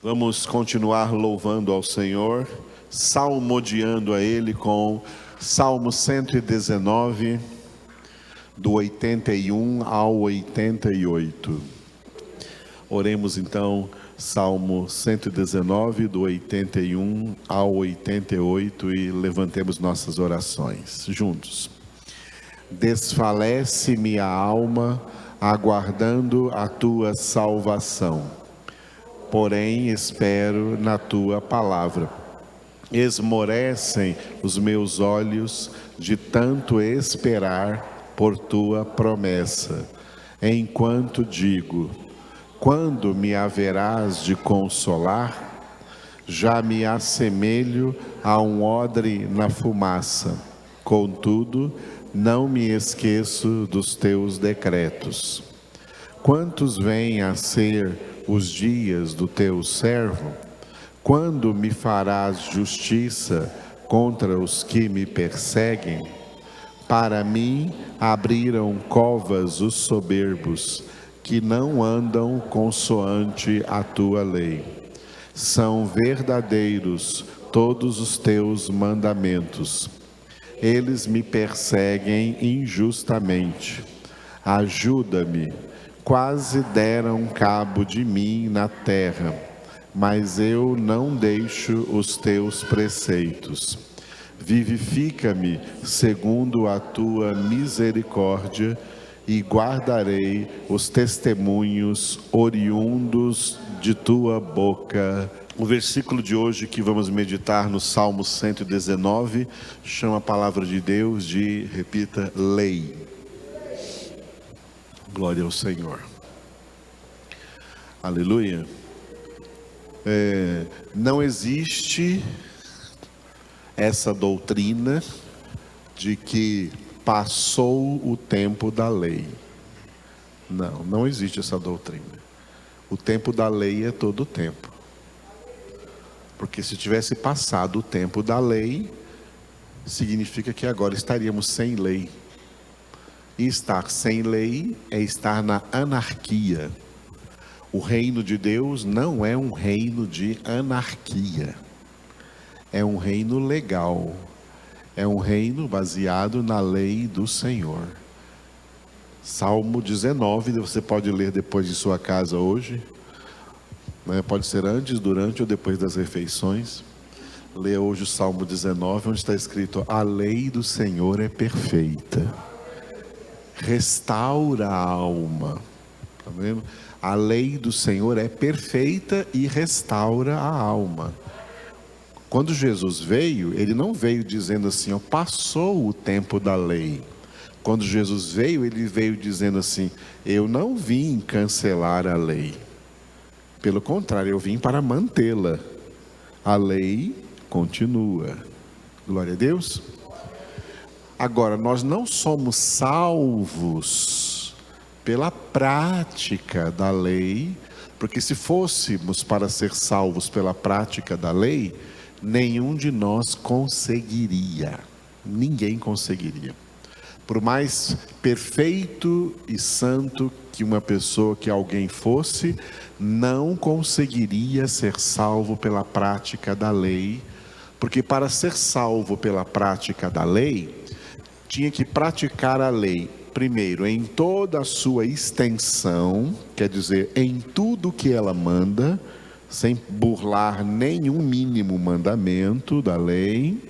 Vamos continuar louvando ao Senhor, salmodiando a Ele com Salmo 119, do 81 ao 88. Oremos então, Salmo 119, do 81 ao 88, e levantemos nossas orações juntos. Desfalece-me a alma, aguardando a tua salvação. Porém, espero na tua palavra. Esmorecem os meus olhos de tanto esperar por tua promessa. Enquanto digo, quando me haverás de consolar? Já me assemelho a um odre na fumaça. Contudo, não me esqueço dos teus decretos. Quantos vêm a ser os dias do teu servo? Quando me farás justiça contra os que me perseguem? Para mim abriram covas os soberbos, que não andam consoante a tua lei. São verdadeiros todos os teus mandamentos. Eles me perseguem injustamente. Ajuda-me. Quase deram cabo de mim na terra, mas eu não deixo os teus preceitos. Vivifica-me segundo a tua misericórdia e guardarei os testemunhos oriundos de tua boca. O versículo de hoje que vamos meditar no Salmo 119 chama a palavra de Deus de, repita, lei. Glória ao Senhor. Aleluia. Não existe essa doutrina de que passou o tempo da lei. Não existe essa doutrina. O tempo da lei é todo o tempo. Porque se tivesse passado o tempo da lei, significa que agora estaríamos sem lei. E estar sem lei é estar na anarquia. O reino de Deus não é um reino de anarquia. É um reino legal. É um reino baseado na lei do Senhor. Salmo 19, você pode ler depois de sua casa hoje. Pode ser antes, durante ou depois das refeições. Leia hoje o Salmo 19, onde está escrito: a lei do Senhor é perfeita. Restaura a alma. Está vendo? A lei do Senhor é perfeita e restaura a alma. Quando Jesus veio, ele não veio dizendo assim, passou o tempo da lei. Quando Jesus veio, ele veio dizendo assim, eu não vim cancelar a lei. Pelo contrário, eu vim para mantê-la. A lei continua. Glória a Deus. Agora, nós não somos salvos pela prática da lei, porque se fôssemos para ser salvos pela prática da lei, nenhum de nós conseguiria. Ninguém conseguiria. Por mais perfeito e santo que uma pessoa, que alguém fosse, não conseguiria ser salvo pela prática da lei, porque para ser salvo pela prática da lei, tinha que praticar a lei, primeiro, em toda a sua extensão, quer dizer, em tudo que ela manda, sem burlar nenhum mínimo mandamento da lei,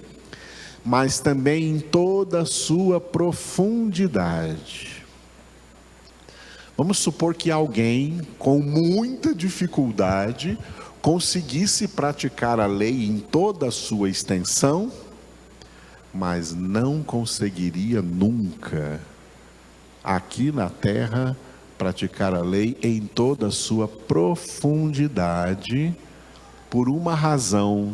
mas também em toda a sua profundidade. Vamos supor que alguém com muita dificuldade conseguisse praticar a lei em toda a sua extensão, mas não conseguiria nunca, aqui na terra, praticar a lei em toda a sua profundidade, por uma razão,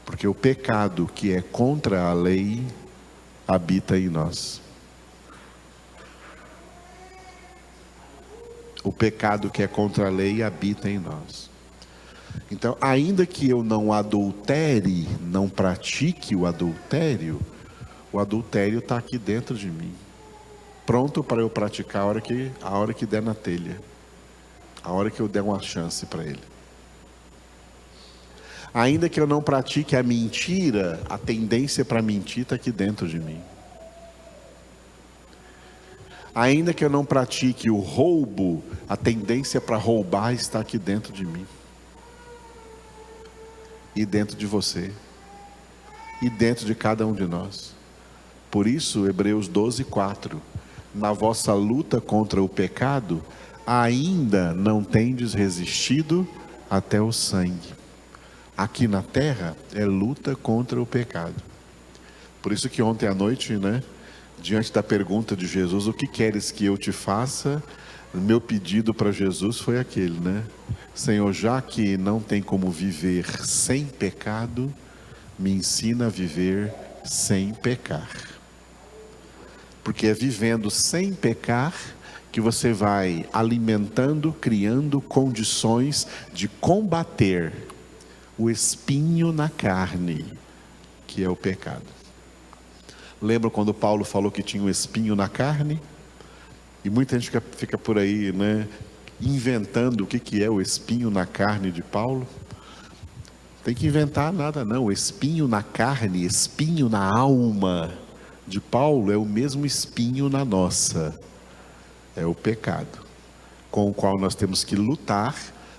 porque o pecado que é contra a lei habita em nós. O pecado que é contra a lei habita em nós. Então, ainda que eu não adultere, não pratique o adultério está aqui dentro de mim, pronto para eu praticar a hora que der na telha, a hora que eu der uma chance para ele. Ainda que eu não pratique a mentira, a tendência para mentir está aqui dentro de mim. Ainda que eu não pratique o roubo, a tendência para roubar está aqui dentro de mim. E dentro de você. E dentro de cada um de nós. Por isso, Hebreus 12:4. Na vossa luta contra o pecado, ainda não tendes resistido até o sangue. Aqui na terra é luta contra o pecado. Por isso que ontem à noite, diante da pergunta de Jesus, o que queres que eu te faça? Meu pedido para Jesus foi aquele, Senhor, já que não tem como viver sem pecado, me ensina a viver sem pecar. Porque é vivendo sem pecar que você vai alimentando, criando condições de combater o espinho na carne, que é o pecado. Lembra quando Paulo falou que tinha um espinho na carne? E muita gente fica por aí, inventando o que é o espinho na carne de Paulo. Tem que inventar nada não, o espinho na carne, espinho na alma de Paulo é o mesmo espinho na nossa, é o pecado, com o qual nós temos que lutar,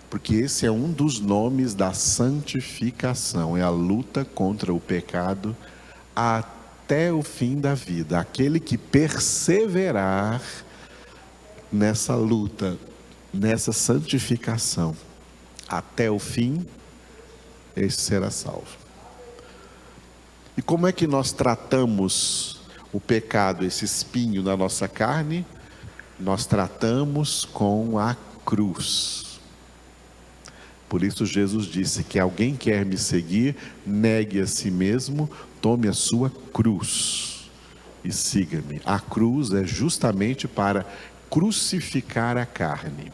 porque esse é um dos nomes da santificação, é a luta contra o pecado até o fim da vida. Aquele que perseverar nessa luta, nessa santificação, até o fim, esse será salvo. E como é que nós tratamos o pecado, esse espinho na nossa carne? Nós tratamos com a cruz. Por isso Jesus disse que alguém quer me seguir, negue a si mesmo, tome a sua cruz e siga-me. A cruz é justamente para crucificar a carne.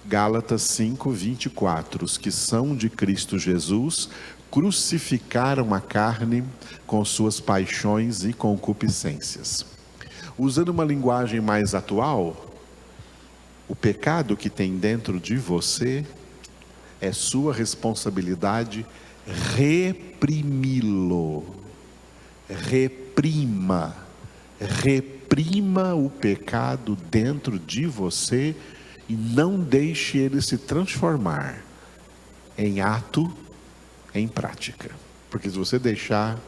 Gálatas 5:24, os que são de Cristo Jesus crucificaram a carne com suas paixões e concupiscências. Usando uma linguagem mais atual, o pecado que tem dentro de você é sua responsabilidade reprimi-lo. Reprima o pecado dentro de você e não deixe ele se transformar em ato, em prática. Porque se você deixar,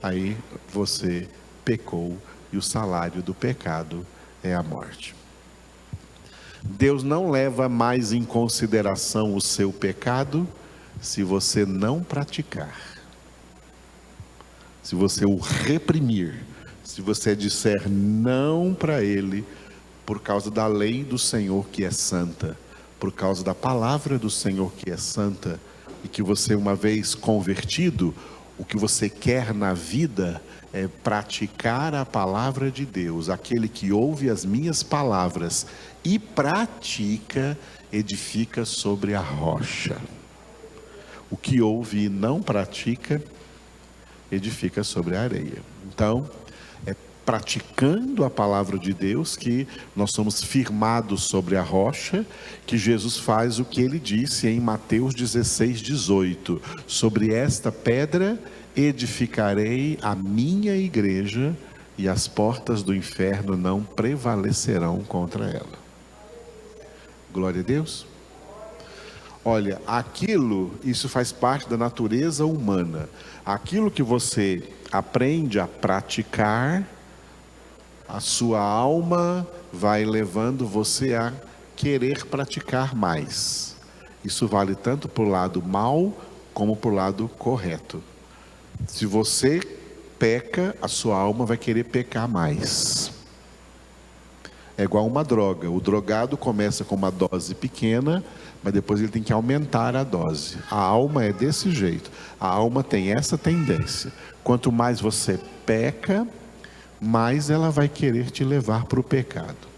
aí você pecou e o salário do pecado é a morte. Deus não leva mais em consideração o seu pecado se você não praticar. Se você o reprimir, se você disser não para ele, por causa da lei do Senhor que é santa, por causa da palavra do Senhor que é santa, e que você, uma vez convertido, o que você quer na vida é praticar a palavra de Deus. Aquele que ouve as minhas palavras e pratica, edifica sobre a rocha. O que ouve e não pratica, edifica sobre a areia. Então, é praticando a palavra de Deus que nós somos firmados sobre a rocha, que Jesus faz o que ele disse em Mateus 16:18: sobre esta pedra edificarei a minha igreja e as portas do inferno não prevalecerão contra ela. Glória a Deus. Olha, isso faz parte da natureza humana. Aquilo que você aprende a praticar, a sua alma vai levando você a querer praticar mais. Isso vale tanto para o lado mal como para o lado correto. Se você peca, a sua alma vai querer pecar mais. É igual uma droga. O drogado começa com uma dose pequena, mas depois ele tem que aumentar a dose. A alma é desse jeito. A alma tem essa tendência. Quanto mais você peca, mais ela vai querer te levar para o pecado.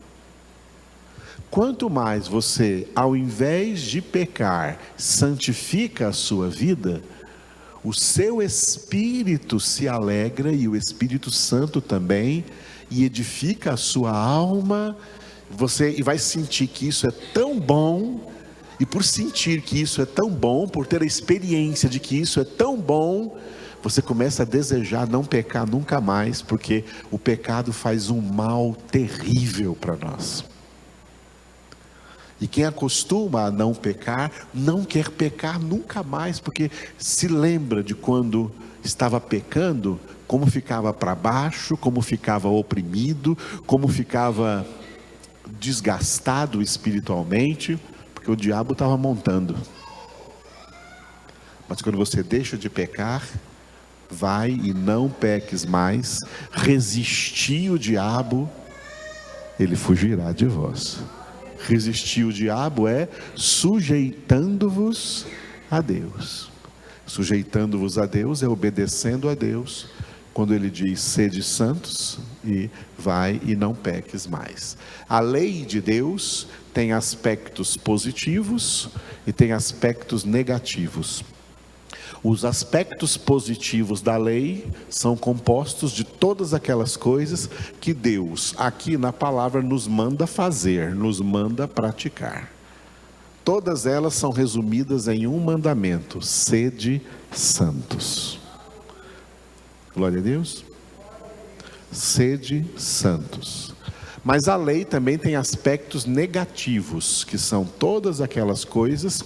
Quanto mais você, ao invés de pecar, santifica a sua vida, o seu espírito se alegra e o Espírito Santo também, e edifica a sua alma, e vai sentir que isso é tão bom, E por sentir que isso é tão bom, por ter a experiência de que isso é tão bom, você começa a desejar não pecar nunca mais, porque o pecado faz um mal terrível para nós. E quem acostuma a não pecar, não quer pecar nunca mais, porque se lembra de quando estava pecando, como ficava para baixo, como ficava oprimido, como ficava desgastado espiritualmente, porque o diabo estava montando. Mas quando você deixa de pecar, vai e não peques mais, resistir o diabo, ele fugirá de vós. Resistir o diabo é sujeitando-vos a Deus. Sujeitando-vos a Deus é obedecendo a Deus, quando ele diz sede santos, e vai e não peques mais. A lei de Deus tem aspectos positivos e tem aspectos negativos. Os aspectos positivos da lei são compostos de todas aquelas coisas que Deus, aqui na palavra, nos manda fazer, nos manda praticar. Todas elas são resumidas em um mandamento: sede santos. Glória a Deus. Sede santos. Mas a lei também tem aspectos negativos, que são todas aquelas coisas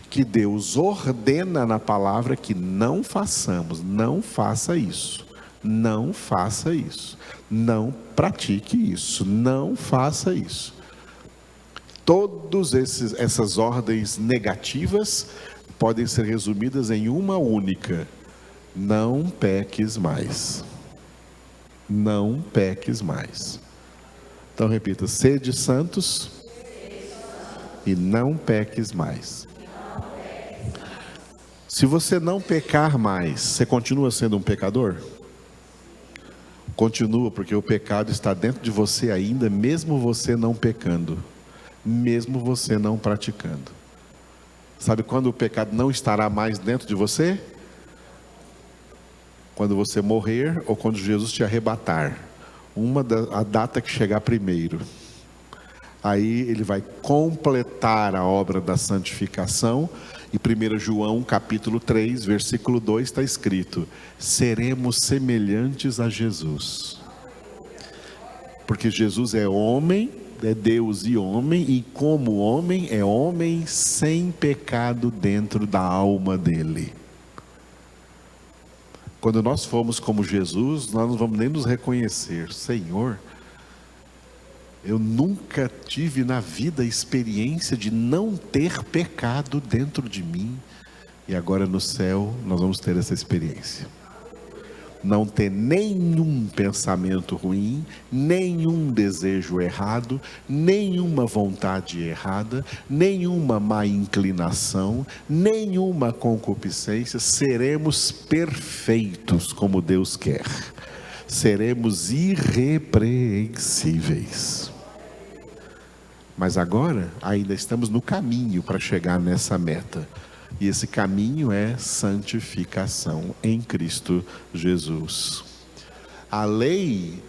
que Deus ordena na palavra que não façamos. Não faça isso, não faça isso, não pratique isso, não faça isso. Todas essas ordens negativas podem ser resumidas em uma única: não peques mais. Não peques mais. Então repita: sede santos e não peques mais. Se você não pecar mais, você continua sendo um pecador? Continua, porque o pecado está dentro de você ainda, mesmo você não pecando, mesmo você não praticando. Sabe quando o pecado não estará mais dentro de você? Quando você morrer ou quando Jesus te arrebatar. A data que chegar primeiro. Aí ele vai completar a obra da santificação. E 1 João capítulo 3, versículo 2 está escrito: seremos semelhantes a Jesus. Porque Jesus é homem, é Deus e homem, e como homem, é homem sem pecado dentro da alma dele. Quando nós formos como Jesus, nós não vamos nem nos reconhecer. Senhor, eu nunca tive na vida a experiência de não ter pecado dentro de mim. E agora no céu nós vamos ter essa experiência. Não ter nenhum pensamento ruim, nenhum desejo errado, nenhuma vontade errada, nenhuma má inclinação, nenhuma concupiscência. Seremos perfeitos como Deus quer. Seremos irrepreensíveis. Mas agora ainda estamos no caminho para chegar nessa meta. E esse caminho é santificação em Cristo Jesus. A lei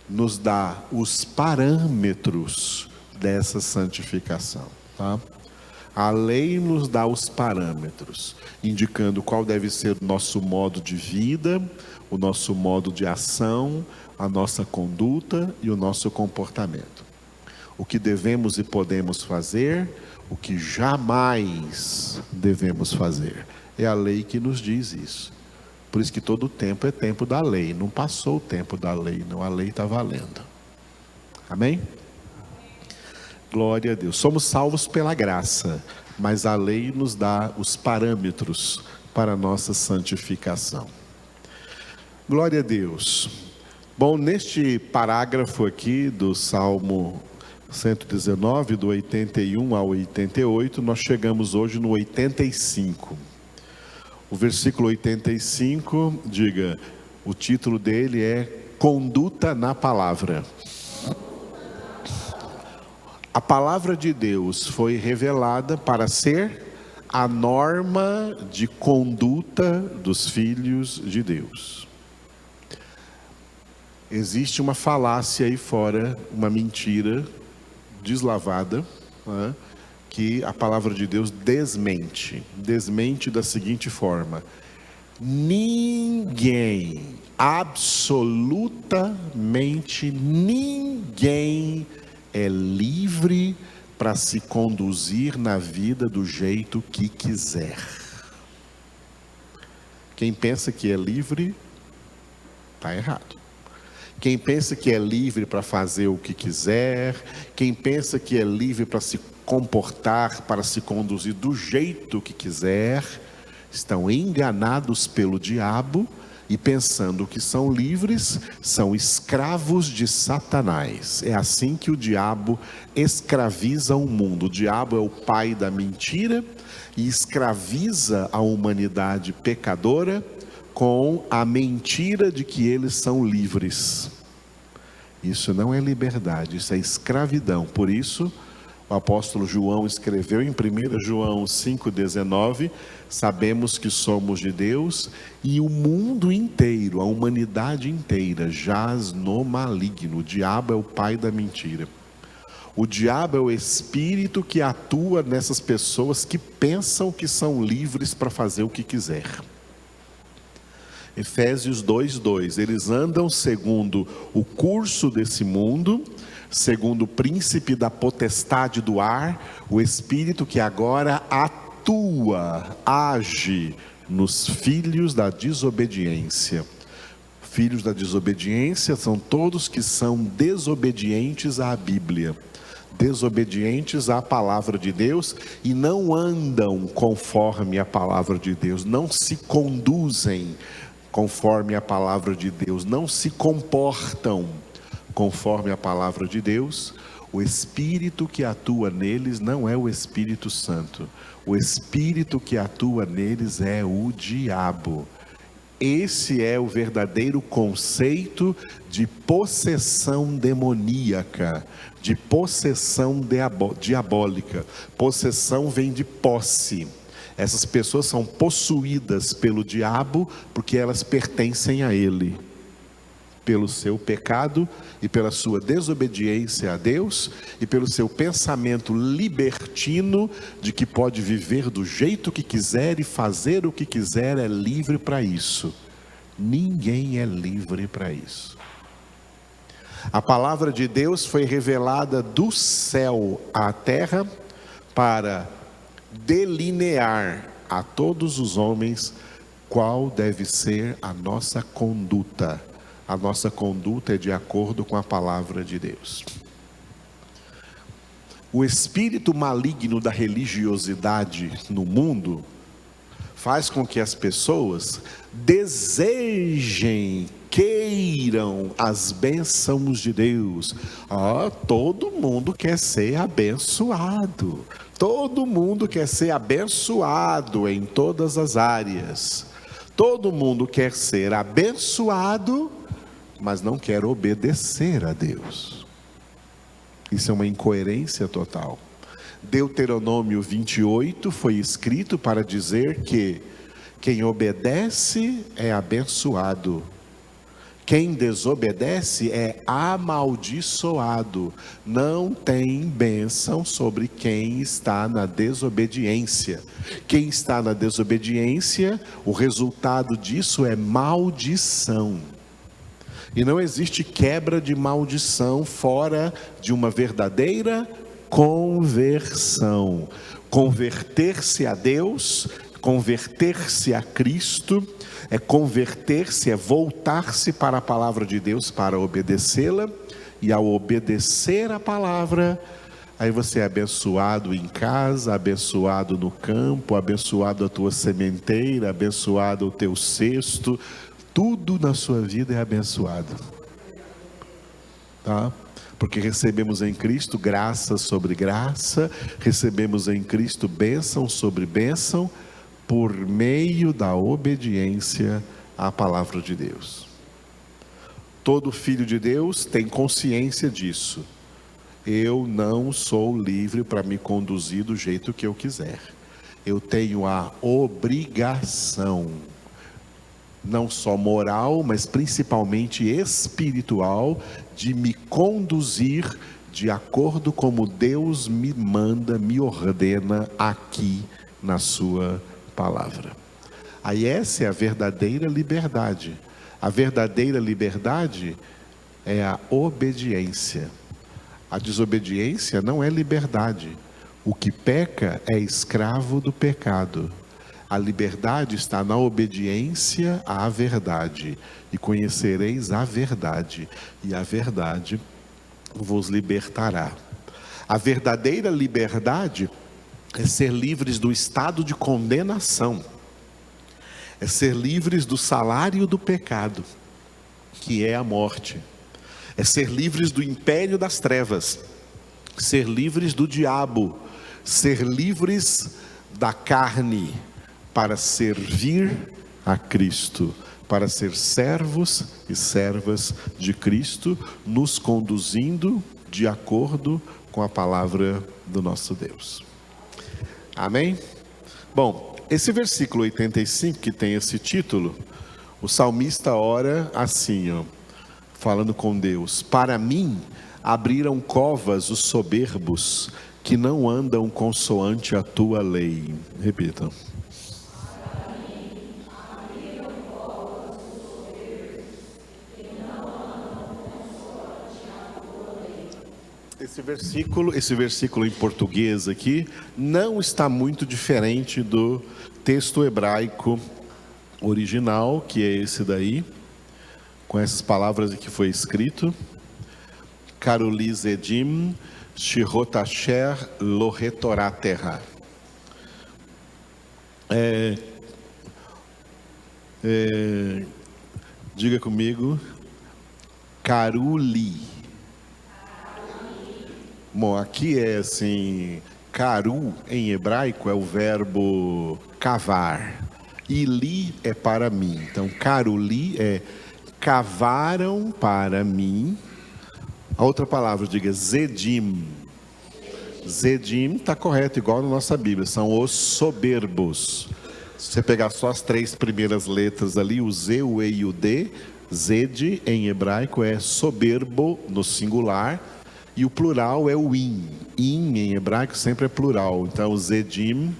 nos dá os parâmetros dessa santificação, tá? A lei nos dá os parâmetros, indicando qual deve ser o nosso modo de vida, o nosso modo de ação, a nossa conduta e o nosso comportamento. O que devemos e podemos fazer, o que jamais devemos fazer. É a lei que nos diz isso. Por isso que todo tempo é tempo da lei. Não passou o tempo da lei, não. A lei está valendo. Amém? Glória a Deus. Somos salvos pela graça, mas a lei nos dá os parâmetros para a nossa santificação. Glória a Deus. Bom, neste parágrafo aqui do Salmo 119, do 81 ao 88, nós chegamos hoje no 85. O versículo 85, diga, o título dele é Conduta na Palavra. A palavra de Deus foi revelada para ser a norma de conduta dos filhos de Deus. Existe uma falácia aí fora, uma mentira deslavada, né, que a palavra de Deus desmente da seguinte forma: ninguém, absolutamente ninguém é livre para se conduzir na vida do jeito que quiser. Quem pensa que é livre, está errado. Quem pensa que é livre para fazer o que quiser, quem pensa que é livre para se comportar, para se conduzir do jeito que quiser, estão enganados pelo diabo e pensando que são livres, são escravos de Satanás. É assim que o diabo escraviza o mundo. O diabo é o pai da mentira e escraviza a humanidade pecadora com a mentira de que eles são livres. Isso não é liberdade, isso é escravidão. Por isso, o apóstolo João escreveu em 1 João 5,19: sabemos que somos de Deus e o mundo inteiro, a humanidade inteira, jaz no maligno. O diabo é o pai da mentira. O diabo é o espírito que atua nessas pessoas que pensam que são livres para fazer o que quiser. Efésios 2:2, eles andam segundo o curso desse mundo, segundo o príncipe da potestade do ar, o espírito que agora atua, age nos filhos da desobediência. Filhos da desobediência são todos que são desobedientes à Bíblia, desobedientes à palavra de Deus e não andam conforme a palavra de Deus, não se conduzem conforme a palavra de Deus, não se comportam conforme a palavra de Deus. O espírito que atua neles não é o Espírito Santo, o espírito que atua neles é o diabo. Esse é o verdadeiro conceito de possessão demoníaca, de possessão diabólica. Possessão vem de posse. Essas pessoas são possuídas pelo diabo porque elas pertencem a ele, pelo seu pecado e pela sua desobediência a Deus e pelo seu pensamento libertino de que pode viver do jeito que quiser e fazer o que quiser, é livre para isso. Ninguém é livre para isso. A palavra de Deus foi revelada do céu à terra para delinear a todos os homens qual deve ser a nossa conduta. A nossa conduta é de acordo com a palavra de Deus. O espírito maligno da religiosidade no mundo faz com que as pessoas desejem, queiram as bênçãos de Deus. Todo mundo quer ser abençoado. Todo mundo quer ser abençoado em todas as áreas. Todo mundo quer ser abençoado, mas não quer obedecer a Deus. Isso é uma incoerência total. Deuteronômio 28 foi escrito para dizer que quem obedece é abençoado, quem desobedece é amaldiçoado. Não tem bênção sobre quem está na desobediência. Quem está na desobediência, o resultado disso é maldição. E não existe quebra de maldição fora de uma verdadeira conversão. Converter-se a Deus, converter-se a Cristo, é converter-se, é voltar-se para a palavra de Deus para obedecê-la. E ao obedecer a palavra, aí você é abençoado em casa, abençoado no campo, abençoado a tua sementeira, abençoado o teu cesto. Tudo na sua vida é abençoado, tá? Porque recebemos em Cristo graça sobre graça, recebemos em Cristo bênção sobre bênção, por meio da obediência à palavra de Deus. Todo filho de Deus tem consciência disso. Eu não sou livre para me conduzir do jeito que eu quiser. Eu tenho a obrigação, não só moral, mas principalmente espiritual, de me conduzir de acordo como Deus me manda, me ordena aqui na sua palavra. Aí essa é a verdadeira liberdade. A verdadeira liberdade é a obediência. A desobediência não é liberdade. O que peca é escravo do pecado. A liberdade está na obediência à verdade. E conhecereis a verdade, e a verdade vos libertará. A verdadeira liberdade é ser livres do estado de condenação. É ser livres do salário do pecado, que é a morte. É ser livres do império das trevas. Ser livres do diabo. Ser livres da carne, para servir a Cristo, para ser servos e servas de Cristo, nos conduzindo de acordo com a palavra do nosso Deus. Amém? Bom, esse versículo 85, que tem esse título, o salmista ora assim, falando com Deus: para mim abriram covas os soberbos, que não andam consoante a tua lei. Repitam. Esse versículo em português aqui não está muito diferente do texto hebraico original, que é esse daí, com essas palavras que foi escrito: Karuli Zedim, Shirot Asher Lohetorá Terra. Diga comigo, Karuli. Bom, aqui é assim, karu em hebraico é o verbo cavar, e li é para mim. Então, karuli é cavaram para mim. A outra palavra, diga zedim. Zedim está correto, igual na nossa Bíblia, são os soberbos. Se você pegar só as 3 primeiras letras ali, o Z, o E e o D, zed em hebraico é soberbo no singular, e o plural é o in. In em hebraico sempre é plural. Então, zedim,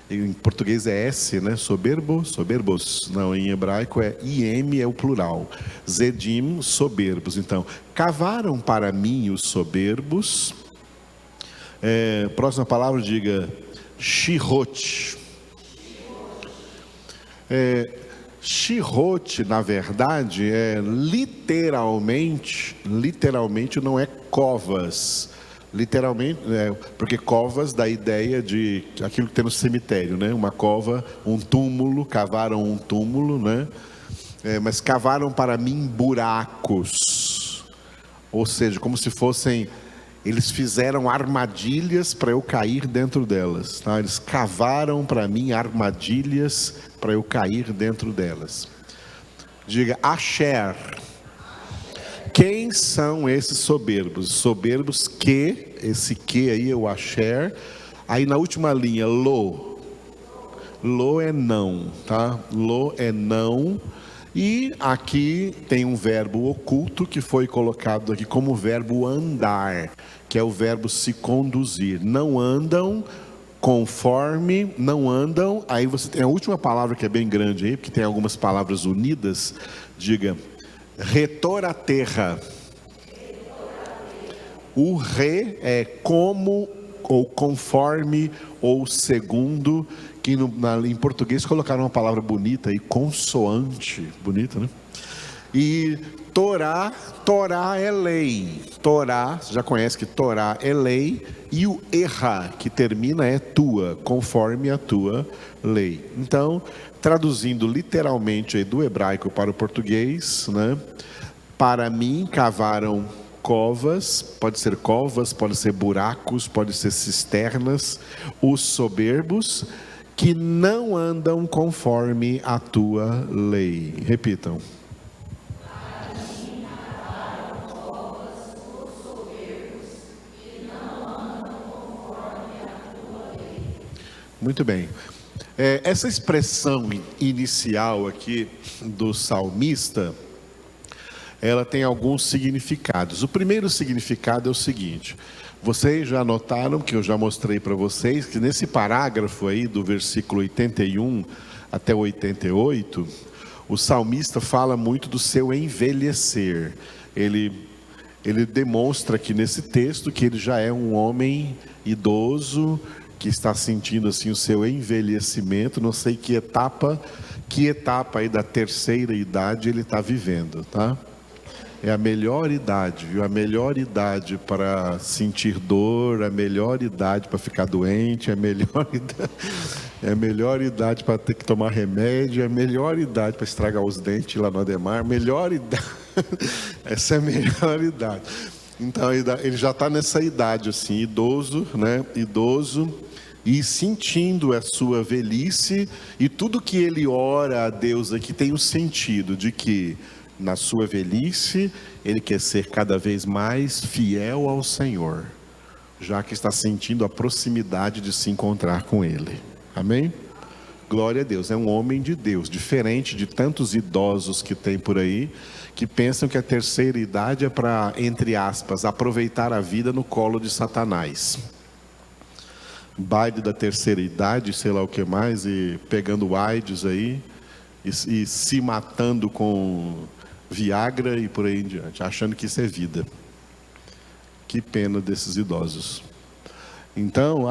em português é S, né? Soberbo, soberbos. Não, em hebraico é im, é o plural. Zedim, soberbos. Então, cavaram para mim os soberbos. Próxima palavra, diga shirot. Shirot, na verdade, literalmente não é covas. Literalmente, porque covas dá a ideia de aquilo que tem no cemitério, né? Uma cova, um túmulo, cavaram um túmulo, né? Mas cavaram para mim buracos. Ou seja, como se fossem... Eles fizeram armadilhas para eu cair dentro delas, tá? Eles cavaram para mim armadilhas para eu cair dentro delas. Diga, Asher. Quem são esses soberbos? Soberbos que, esse que aí é o Asher. Aí na última linha, lo. Lo é não, tá? Lo é não. E aqui tem um verbo oculto que foi colocado aqui como verbo andar, que é o verbo se conduzir. Não andam conforme, não andam. Aí você tem a última palavra que é bem grande aí, porque tem algumas palavras unidas. Diga, retor a terra. O re é como, ou conforme, ou segundo, que em português colocaram uma palavra bonita aí, consoante, bonita, né? E Torá é lei. Torá, você já conhece que Torá é lei, e o erra, que termina, é tua, conforme a tua lei. Então, traduzindo literalmente aí do hebraico para o português, né? Para mim cavaram covas, pode ser buracos, pode ser cisternas, os soberbos, que não andam conforme a tua lei. Repitam. Muito bem. Essa expressão inicial aqui do salmista, ela tem alguns significados. O primeiro significado é o seguinte: vocês já notaram, que eu já mostrei para vocês, que nesse parágrafo aí, do versículo 81 até 88, o salmista fala muito do seu envelhecer. Ele demonstra aqui nesse texto que ele já é um homem idoso, que está sentindo assim o seu envelhecimento. Não sei que etapa aí da terceira idade ele está vivendo, tá? É a melhor idade, viu? A melhor idade para sentir dor, a melhor idade para ficar doente, a melhor idade para ter que tomar remédio, a melhor idade para estragar os dentes lá no Ademar, melhor idade. Essa é a melhor idade. Então ele já está nessa idade assim, idoso, né? Idoso, e sentindo a sua velhice, e tudo que ele ora a Deus aqui tem o sentido de que na sua velhice ele quer ser cada vez mais fiel ao Senhor, já que está sentindo a proximidade de se encontrar com Ele. Amém? Glória a Deus. É um homem de Deus, diferente de tantos idosos que tem por aí, que pensam que a terceira idade é para, entre aspas, aproveitar a vida no colo de Satanás. Baile da terceira idade, sei lá o que mais, e pegando AIDS aí, e se matando com Viagra e por aí em diante, achando que isso é vida. Que pena desses idosos. Então,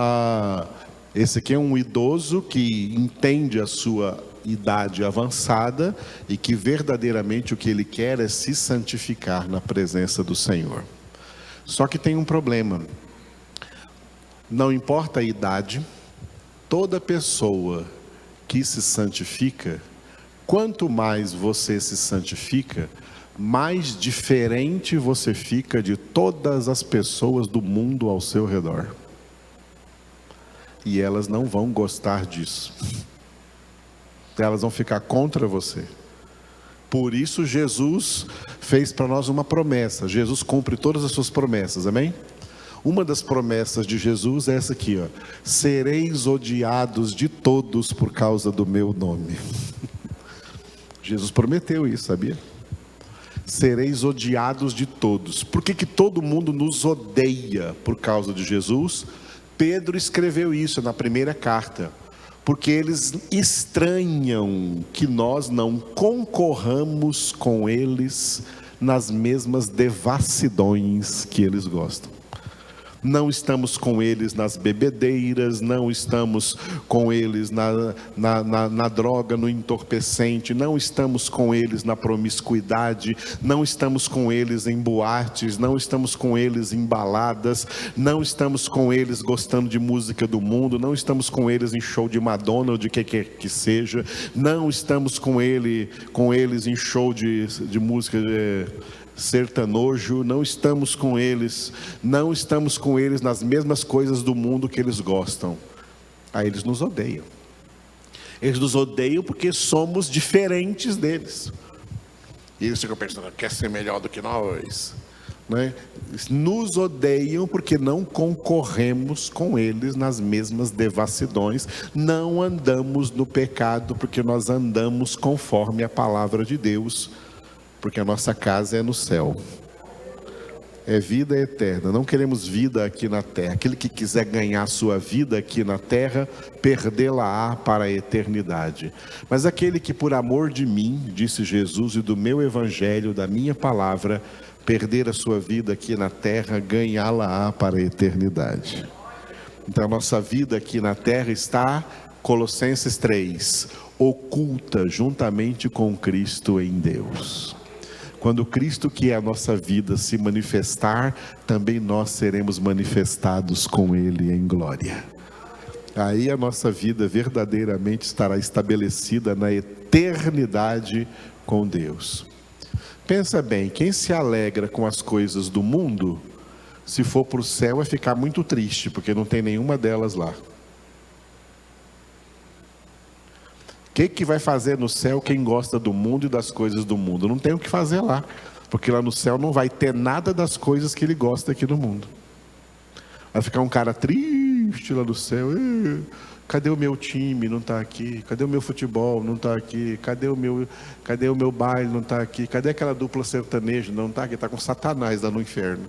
esse aqui é um idoso que entende a sua idade avançada e que verdadeiramente o que ele quer é se santificar na presença do Senhor. Só que tem um problema. Não importa a idade, toda pessoa que se santifica, quanto mais você se santifica, mais diferente você fica de todas as pessoas do mundo ao seu redor. E elas não vão gostar disso. Elas vão ficar contra você. Por isso Jesus fez para nós uma promessa. Jesus cumpre todas as suas promessas, amém? Uma das promessas de Jesus é essa aqui, ó: sereis odiados de todos por causa do meu nome. Jesus prometeu isso, sabia? Sereis odiados de todos. Por que todo mundo nos odeia por causa de Jesus? Pedro escreveu isso na primeira carta. Porque eles estranham que nós não concorramos com eles nas mesmas devassidões que eles gostam. Não estamos com eles nas bebedeiras, não estamos com eles na droga, no entorpecente, não estamos com eles na promiscuidade, não estamos com eles em boates, não estamos com eles em baladas, não estamos com eles gostando de música do mundo, não estamos com eles em show de Madonna ou de que quer que seja, não estamos com eles em show de música sertanojo, não estamos com eles nas mesmas coisas do mundo que eles gostam. Aí eles nos odeiam. Eles nos odeiam porque somos diferentes deles. E eles ficam pensando: quer ser melhor do que nós, né? Nos odeiam porque não concorremos com eles nas mesmas devassidões, não andamos no pecado porque nós andamos conforme a palavra de Deus, porque a nossa casa é no céu, é vida eterna. Não queremos vida aqui na terra. Aquele que quiser ganhar sua vida aqui na terra, perdê-la-á para a eternidade. Mas aquele que por amor de mim, disse Jesus, e do meu evangelho, da minha palavra, perder a sua vida aqui na terra, ganhá-la-á para a eternidade. Então a nossa vida aqui na terra está, Colossenses 3, oculta juntamente com Cristo em Deus. Quando Cristo, que é a nossa vida, se manifestar, também nós seremos manifestados com Ele em glória. Aí a nossa vida verdadeiramente estará estabelecida na eternidade com Deus. Pensa bem, quem se alegra com as coisas do mundo, se for para o céu vai ficar muito triste, porque não tem nenhuma delas lá. O que vai fazer no céu quem gosta do mundo e das coisas do mundo? Não tem o que fazer lá, porque lá no céu não vai ter nada das coisas que ele gosta aqui no mundo. Vai ficar um cara triste lá no céu, Cadê o meu time? Não está aqui. Cadê o meu futebol? Não está aqui. Cadê o meu baile? Não está aqui. Cadê aquela dupla sertaneja? Não está aqui. Está com Satanás lá no inferno.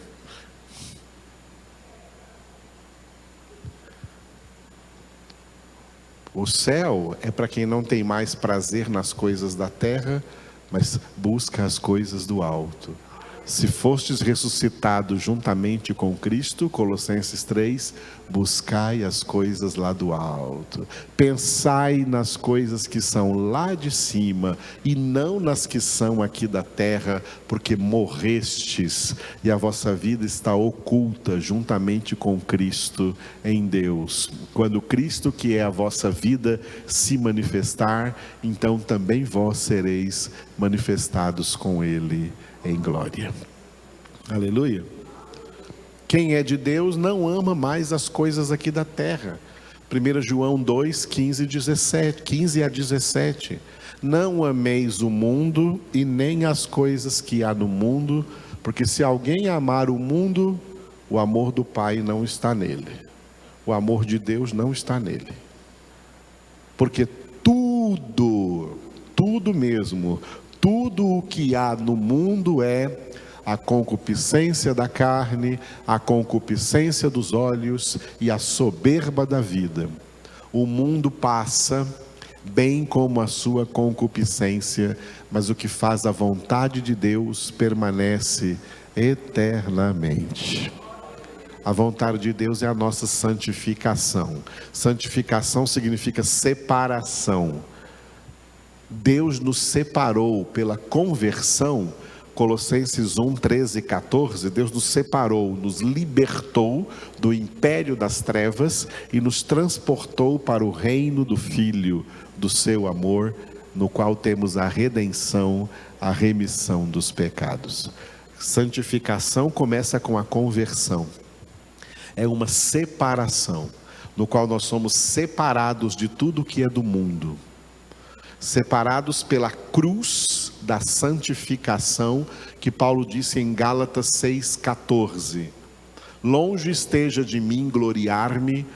O céu é para quem não tem mais prazer nas coisas da terra, mas busca as coisas do alto. Se fostes ressuscitados juntamente com Cristo, Colossenses 3, buscai as coisas lá do alto. Pensai nas coisas que são lá de cima e não nas que são aqui da terra, porque morrestes e a vossa vida está oculta juntamente com Cristo em Deus. Quando Cristo, que é a vossa vida, se manifestar, então também vós sereis manifestados com Ele em glória. Aleluia. Quem é de Deus não ama mais as coisas aqui da terra. 1 João 2, 15 a 17. Não ameis o mundo e nem as coisas que há no mundo, porque se alguém amar o mundo, o amor do Pai não está nele. O amor de Deus não está nele. Porque tudo mesmo, tudo o que há no mundo é a concupiscência da carne, a concupiscência dos olhos e a soberba da vida. O mundo passa, bem como a sua concupiscência, mas o que faz a vontade de Deus permanece eternamente. A vontade de Deus é a nossa santificação. Santificação significa separação. Deus nos separou pela conversão. Colossenses 1, 13 e 14, Deus nos separou, nos libertou do império das trevas e nos transportou para o reino do Filho do seu amor, no qual temos a redenção, a remissão dos pecados. Santificação começa com a conversão. É uma separação, no qual nós somos separados de tudo que é do mundo. Separados pela cruz da santificação, que Paulo disse em Gálatas 6,14. Longe esteja de mim gloriar-me,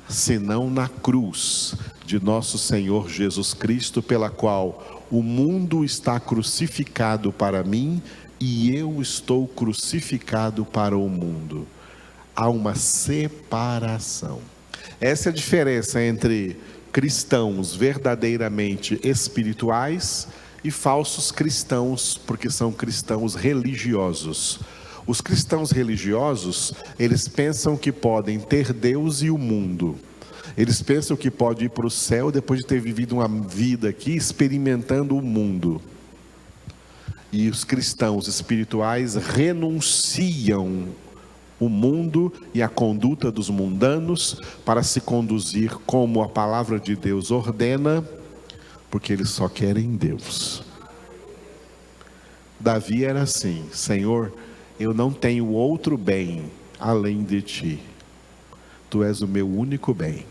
senão na cruz de nosso Senhor Jesus Cristo, pela qual o mundo está crucificado para mim e eu estou crucificado para o mundo. Há uma separação. Essa é a diferença entre cristãos verdadeiramente espirituais e falsos cristãos, porque são cristãos religiosos. Os cristãos religiosos, eles pensam que podem ter Deus e o mundo. Eles pensam que pode ir para o céu depois de ter vivido uma vida aqui experimentando o mundo. E os cristãos espirituais renunciam o mundo e a conduta dos mundanos para se conduzir como a palavra de Deus ordena, porque eles só querem Deus. Davi era assim: Senhor, eu não tenho outro bem além de ti. Tu és o meu único bem.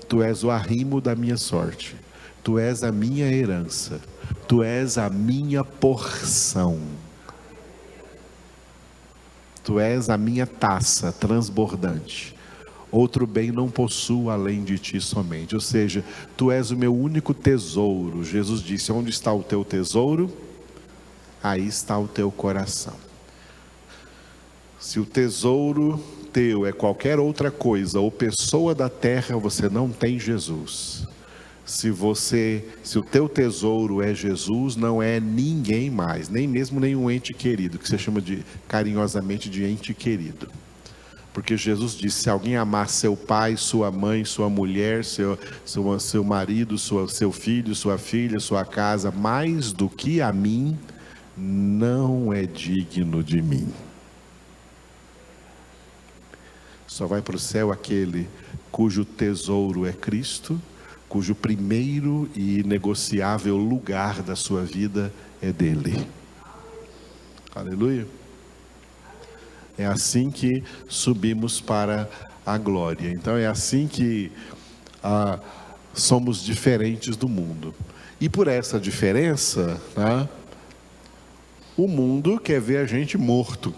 Tu és o arrimo da minha sorte. Tu és a minha herança. Tu és a minha porção. Tu és a minha taça transbordante. Outro bem não possuo além de ti somente. Ou seja, tu és o meu único tesouro. Jesus disse: onde está o teu tesouro? Aí está o teu coração. Se o tesouro teu é qualquer outra coisa ou pessoa da terra, você não tem Jesus. Se o teu tesouro é Jesus, não é ninguém mais, nem mesmo nenhum ente querido, que você chama carinhosamente de ente querido. Porque Jesus disse: se alguém amar seu pai, sua mãe, sua mulher, seu marido, seu filho, sua filha, sua casa, mais do que a mim, não é digno de mim. Só vai para o céu aquele cujo tesouro é Cristo, cujo primeiro e inegociável lugar da sua vida é dele. Aleluia. É assim que subimos para a glória. Então é assim que somos diferentes do mundo. E por essa diferença, o mundo quer ver a gente morto.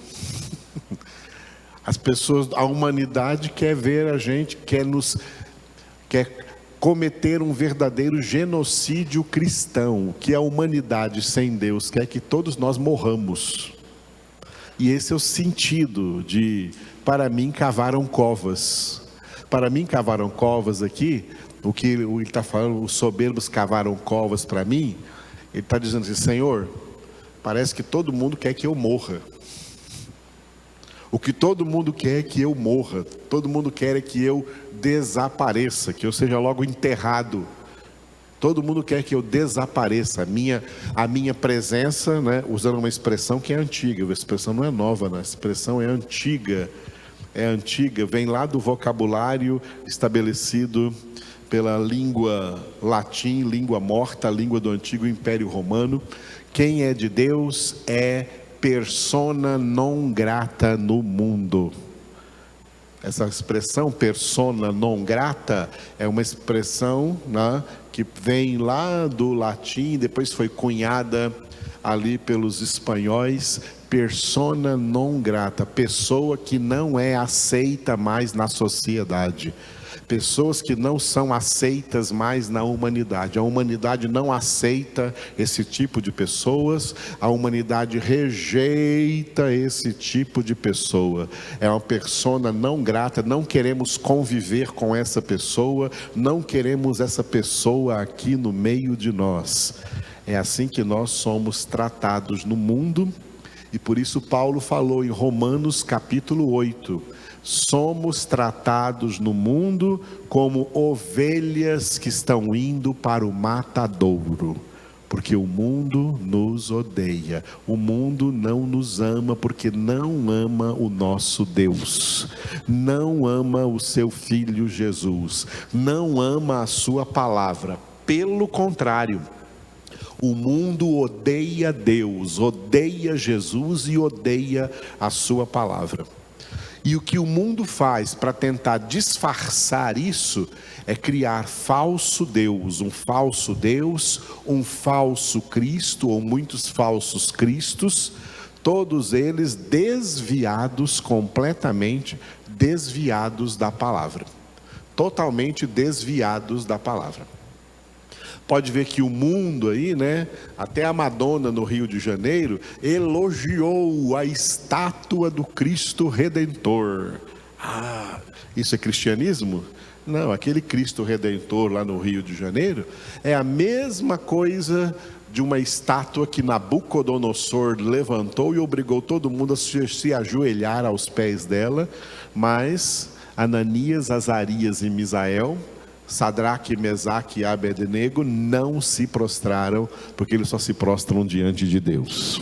As pessoas, a humanidade quer ver a gente, quer cometer um verdadeiro genocídio cristão, que a humanidade sem Deus quer que todos nós morramos. E esse é o sentido de, para mim cavaram covas. Para mim cavaram covas aqui, o que ele está falando, os soberbos cavaram covas para mim, ele está dizendo assim: Senhor, parece que todo mundo quer que eu morra. O que todo mundo quer é que eu morra, todo mundo quer é que eu desapareça, que eu seja logo enterrado. Todo mundo quer que eu desapareça, a minha presença, né, usando uma expressão que é antiga, a expressão não é nova, né, a expressão é antiga, vem lá do vocabulário estabelecido pela língua latim, língua morta, a língua do antigo Império Romano. Quem é de Deus é persona non grata no mundo. Essa expressão persona non grata é uma expressão, né, que vem lá do latim, depois foi cunhada ali pelos espanhóis. Persona non grata, pessoa que não é aceita mais na sociedade, pessoas que não são aceitas mais na humanidade. A humanidade não aceita esse tipo de pessoas, a humanidade rejeita esse tipo de pessoa. É uma persona não grata, não queremos conviver com essa pessoa, não queremos essa pessoa aqui no meio de nós. É assim que nós somos tratados no mundo, e por isso Paulo falou em Romanos capítulo 8, somos tratados no mundo como ovelhas que estão indo para o matadouro, porque o mundo nos odeia, o mundo não nos ama, porque não ama o nosso Deus, não ama o seu Filho Jesus, não ama a sua palavra. Pelo contrário, o mundo odeia Deus, odeia Jesus e odeia a sua palavra. E o que o mundo faz para tentar disfarçar isso é criar falso Deus, um falso Cristo, ou muitos falsos cristos, todos eles desviados, completamente desviados da palavra, totalmente desviados da palavra. Pode ver que o mundo aí, né, até a Madonna no Rio de Janeiro elogiou a estátua do Cristo Redentor. Ah, isso é cristianismo? Não, aquele Cristo Redentor lá no Rio de Janeiro é a mesma coisa de uma estátua que Nabucodonosor levantou e obrigou todo mundo a se ajoelhar aos pés dela, mas Ananias, Azarias e Misael, Sadraque, Mesaque e Abednego não se prostraram, porque eles só se prostram diante de Deus.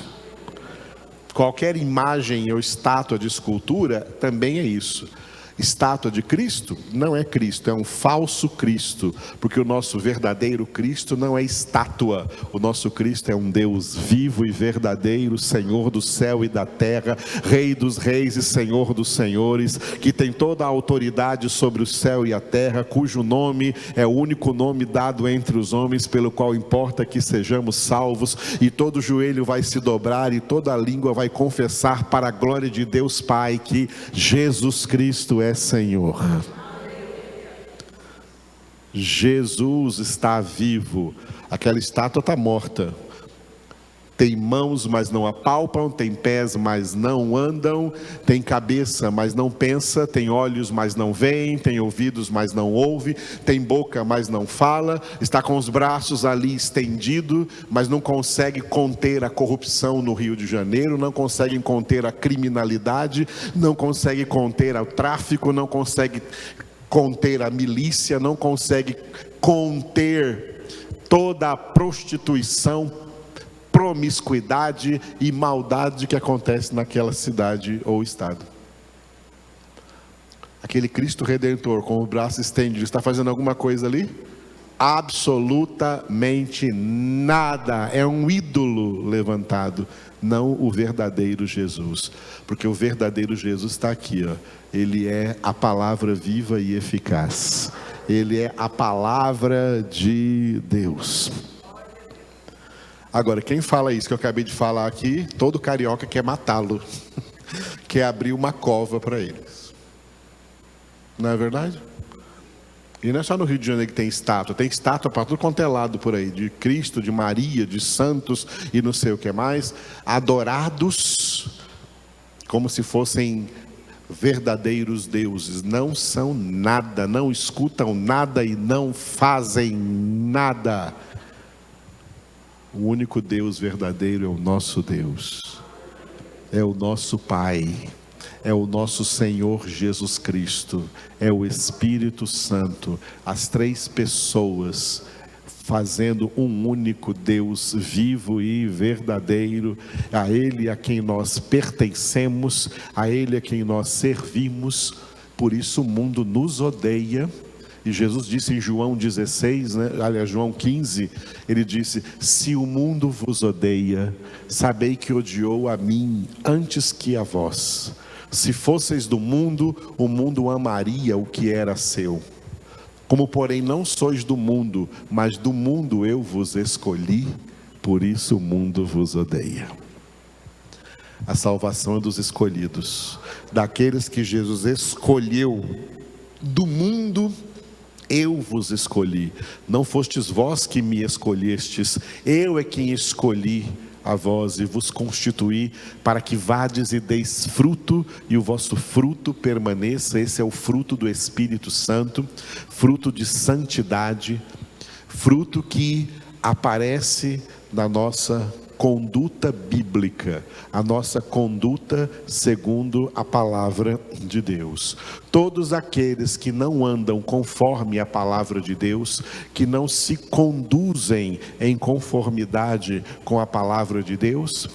Qualquer imagem ou estátua de escultura também é isso. Estátua de Cristo não é Cristo, é um falso Cristo, porque o nosso verdadeiro Cristo não é estátua. O nosso Cristo é um Deus vivo e verdadeiro, Senhor do céu e da terra, Rei dos reis e Senhor dos senhores, que tem toda a autoridade sobre o céu e a terra, cujo nome é o único nome dado entre os homens, pelo qual importa que sejamos salvos, e todo joelho vai se dobrar e toda língua vai confessar para a glória de Deus Pai que Jesus Cristo é Senhor. Jesus está vivo. Aquela estátua está morta. Tem mãos, mas não apalpam, tem pés, mas não andam, tem cabeça, mas não pensa, tem olhos, mas não veem, tem ouvidos, mas não ouve, tem boca, mas não fala, está com os braços ali estendido, mas não consegue conter a corrupção no Rio de Janeiro, não consegue conter a criminalidade, não consegue conter o tráfico, não consegue conter a milícia, não consegue conter toda a prostituição, promiscuidade e maldade que acontece naquela cidade ou estado. Aquele Cristo Redentor com o braço estendido está fazendo alguma coisa ali? Absolutamente nada. É um ídolo levantado, não o verdadeiro Jesus, porque o verdadeiro Jesus está aqui, ó. Ele é a palavra viva e eficaz, ele é a palavra de Deus. Agora, quem fala isso que eu acabei de falar aqui, todo carioca quer matá-lo, quer abrir uma cova para eles. Não é verdade? E não é só no Rio de Janeiro que tem estátua para tudo quanto é lado por aí, de Cristo, de Maria, de santos e não sei o que mais, adorados como se fossem verdadeiros deuses. Não são nada, não escutam nada e não fazem nada. O único Deus verdadeiro é o nosso Deus, é o nosso Pai, é o nosso Senhor Jesus Cristo, é o Espírito Santo, as três pessoas fazendo um único Deus vivo e verdadeiro, a Ele a quem nós pertencemos, a Ele a quem nós servimos. Por isso o mundo nos odeia. E Jesus disse em João 16, aliás, João 15, ele disse: se o mundo vos odeia, sabei que odiou a mim antes que a vós. Se fosseis do mundo, o mundo amaria o que era seu. Como porém não sois do mundo, mas do mundo eu vos escolhi, por isso o mundo vos odeia. A salvação é dos escolhidos, daqueles que Jesus escolheu. Do mundo eu vos escolhi, não fostes vós que me escolhestes, eu é quem escolhi a vós e vos constituí para que vades e deis fruto, e o vosso fruto permaneça. Esse é o fruto do Espírito Santo, fruto de santidade, fruto que aparece na nossa conduta bíblica, a nossa conduta segundo a palavra de Deus. Todos aqueles que não andam conforme a palavra de Deus, que não se conduzem em conformidade com a palavra de Deus,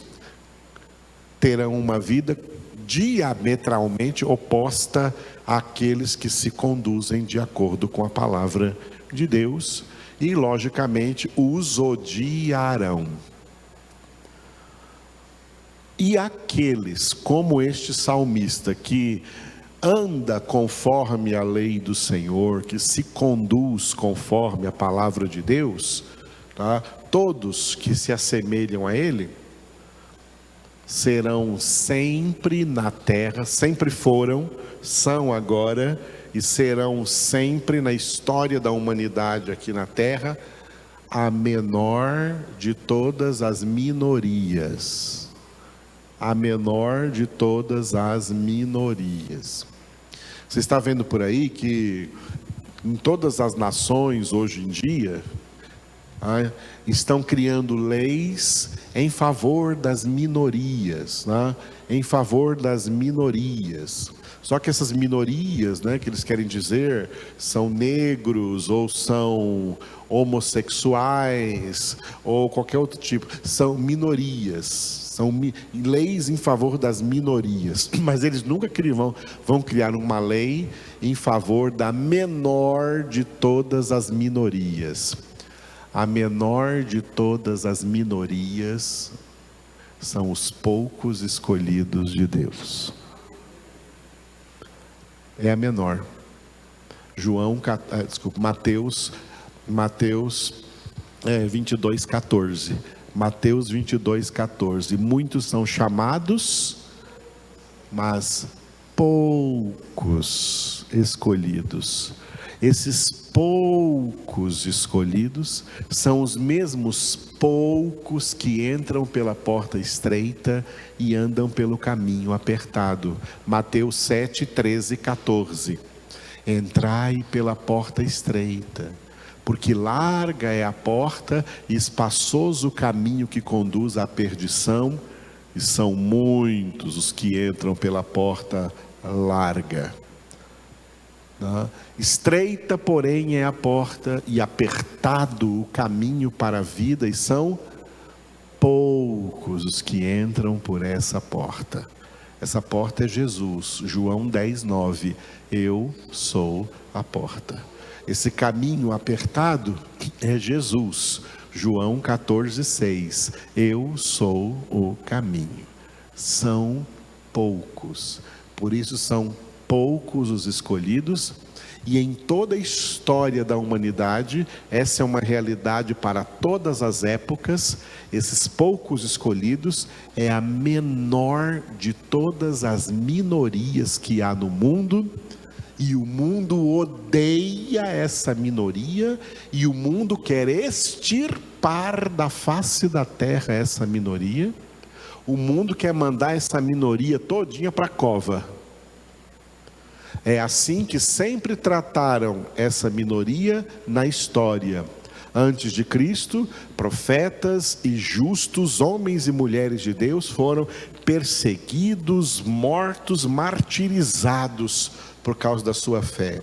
terão uma vida diametralmente oposta àqueles que se conduzem de acordo com a palavra de Deus, e logicamente os odiarão. E aqueles, como este salmista, que anda conforme a lei do Senhor, que se conduz conforme a palavra de Deus, tá? Todos que se assemelham a Ele, serão sempre na terra, sempre foram, são agora e serão sempre na história da humanidade aqui na terra, a menor de todas as minorias. A menor de todas as minorias. Você está vendo por aí que em todas as nações hoje em dia, estão criando leis em favor das minorias, em favor das minorias. Só que essas minorias, que eles querem dizer, são negros ou são homossexuais ou qualquer outro tipo, são minorias. São leis em favor das minorias, mas eles nunca vão criar uma lei em favor da menor de todas as minorias. A menor de todas as minorias são os poucos escolhidos de Deus. É a menor. Mateus 22:14. Mateus 22:14. Muitos são chamados, mas poucos escolhidos. Esses poucos escolhidos são os mesmos poucos que entram pela porta estreita e andam pelo caminho apertado. Mateus 7:13-14. Entrai pela porta estreita, porque larga é a porta e espaçoso o caminho que conduz à perdição, e são muitos os que entram pela porta larga. Estreita, porém, é a porta e apertado o caminho para a vida, e são poucos os que entram por essa porta. Essa porta é Jesus. João 10:9. Eu sou a porta. Esse caminho apertado é Jesus. João 14:6. Eu sou o caminho. São poucos. Por isso são poucos os escolhidos. E em toda a história da humanidade, essa é uma realidade para todas as épocas. Esses poucos escolhidos é a menor de todas as minorias que há no mundo. E o mundo odeia essa minoria, e o mundo quer extirpar da face da terra essa minoria. O mundo quer mandar essa minoria todinha para a cova. É assim que sempre trataram essa minoria na história. Antes de Cristo, profetas e justos, homens e mulheres de Deus, foram perseguidos, mortos, martirizados por causa da sua fé.